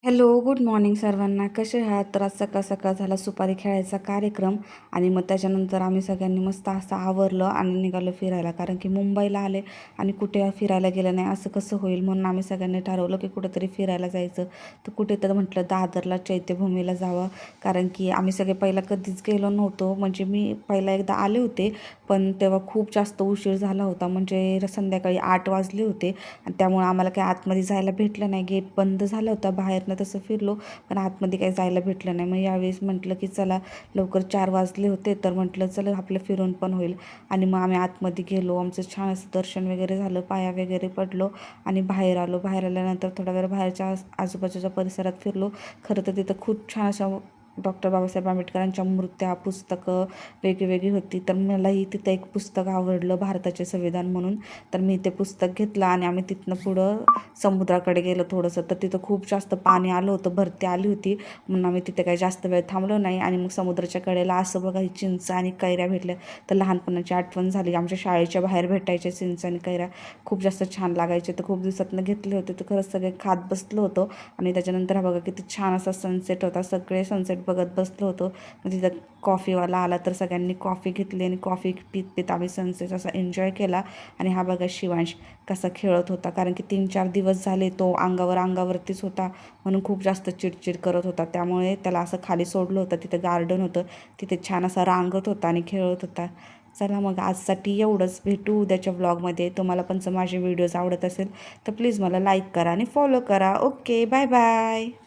Hello, good morning सर्वांना. कसे आहात? तर आज सकाळ सकाळ झाला सुपारी खेळायचा कार्यक्रम आणि मग त्याच्यानंतर आम्ही सगळ्यांनी मस्त असं आवरलं आणि निघालो फिरायला. कारण की मुंबईला आले आणि कुठे फिरायला गेलं नाही असं कसं होईल, म्हणून आम्ही सगळ्यांनी ठरवलं की कुठेतरी फिरायला जायचं. तर कुठे तर म्हटलं दादरला चैत्यभूमीला जावं, कारण की आम्ही सगळे पहिला कधीच गेलो नव्हतो. म्हणजे मी पहिला एकदा आले होते, पण तेव्हा खूप जास्त उशीर झाला होता. म्हणजे संध्याकाळी 8 वाजले होते आणि त्यामुळे आम्हाला काही आतमध्ये जायला भेटलं नाही. गेट बंद झालं होतं. बाहेरनं तसं फिरलो, पण आतमध्ये काही जायला भेटलं नाही. मग यावेळेस म्हटलं की चला, लवकर 4 वाजले होते, तर म्हटलं चला आपलं फिरून पण होईल. आणि मग आम्ही आतमध्ये गेलो. आमचं छान असं दर्शन वगैरे झालं, पाया वगैरे पडलो आणि बाहेर आलो. बाहेर आल्यानंतर थोडा वेळ बाहेरच्या आजूबाजूच्या परिसरात फिरलो. खरं तर तिथं खूप छान अशा डॉक्टर बाबासाहेब आंबेडकरांच्या मूर्त्या, पुस्तकं वेगळी होती. तर मलाही तिथं एक पुस्तक आवडलं, भारताचे संविधान म्हणून. तर मी ते पुस्तक घेतलं आणि आम्ही तिथनं पुढं समुद्राकडे गेलो थोडंसं. तर तिथं खूप जास्त पाणी आलं होतं, भरती आली होती, म्हणून आम्ही तिथे काही जास्त वेळ थांबलो नाही. आणि मग समुद्राच्या कडेला असं बघा ही चिंच आणि कैऱ्या भेटल्या. तर लहानपणाची आठवण झाली. आमच्या शाळेच्या बाहेर भेटायच्या चिंच आणि कैऱ्या, खूप जास्त छान लागायचे. तर खूप दिवसातनं घेतले होते, तर खरंच सगळे खात बसलो होतो. आणि त्याच्यानंतर हा बघा किती छान असा सनसेट होता. सगळे सनसेट बघत बसलो होतो. तिथं कॉफीवाला आला, तर सगळ्यांनी कॉफी घेतली आणि कॉफी पीत पीत आम्ही सनसेट असा एन्जॉय केला. आणि हा बघा शिवांश कसा खेळत होता, कारण की 3-4 दिवस झाले तो अंगावरतीच होता, म्हणून खूप जास्त चिडचिड करत होता. त्यामुळे त्याला असं खाली सोडलं होतं. तिथं गार्डन होतं, तिथे छान असा रांगत होता आणि खेळत होता. चला मग आजसाठी एवढंच. भेटू उद्याच्या व्लॉगमध्ये. तुम्हाला पण जर माझे व्हिडिओज आवडत असेल तर प्लीज मला लाईक करा आणि फॉलो करा. Okay, bye bye.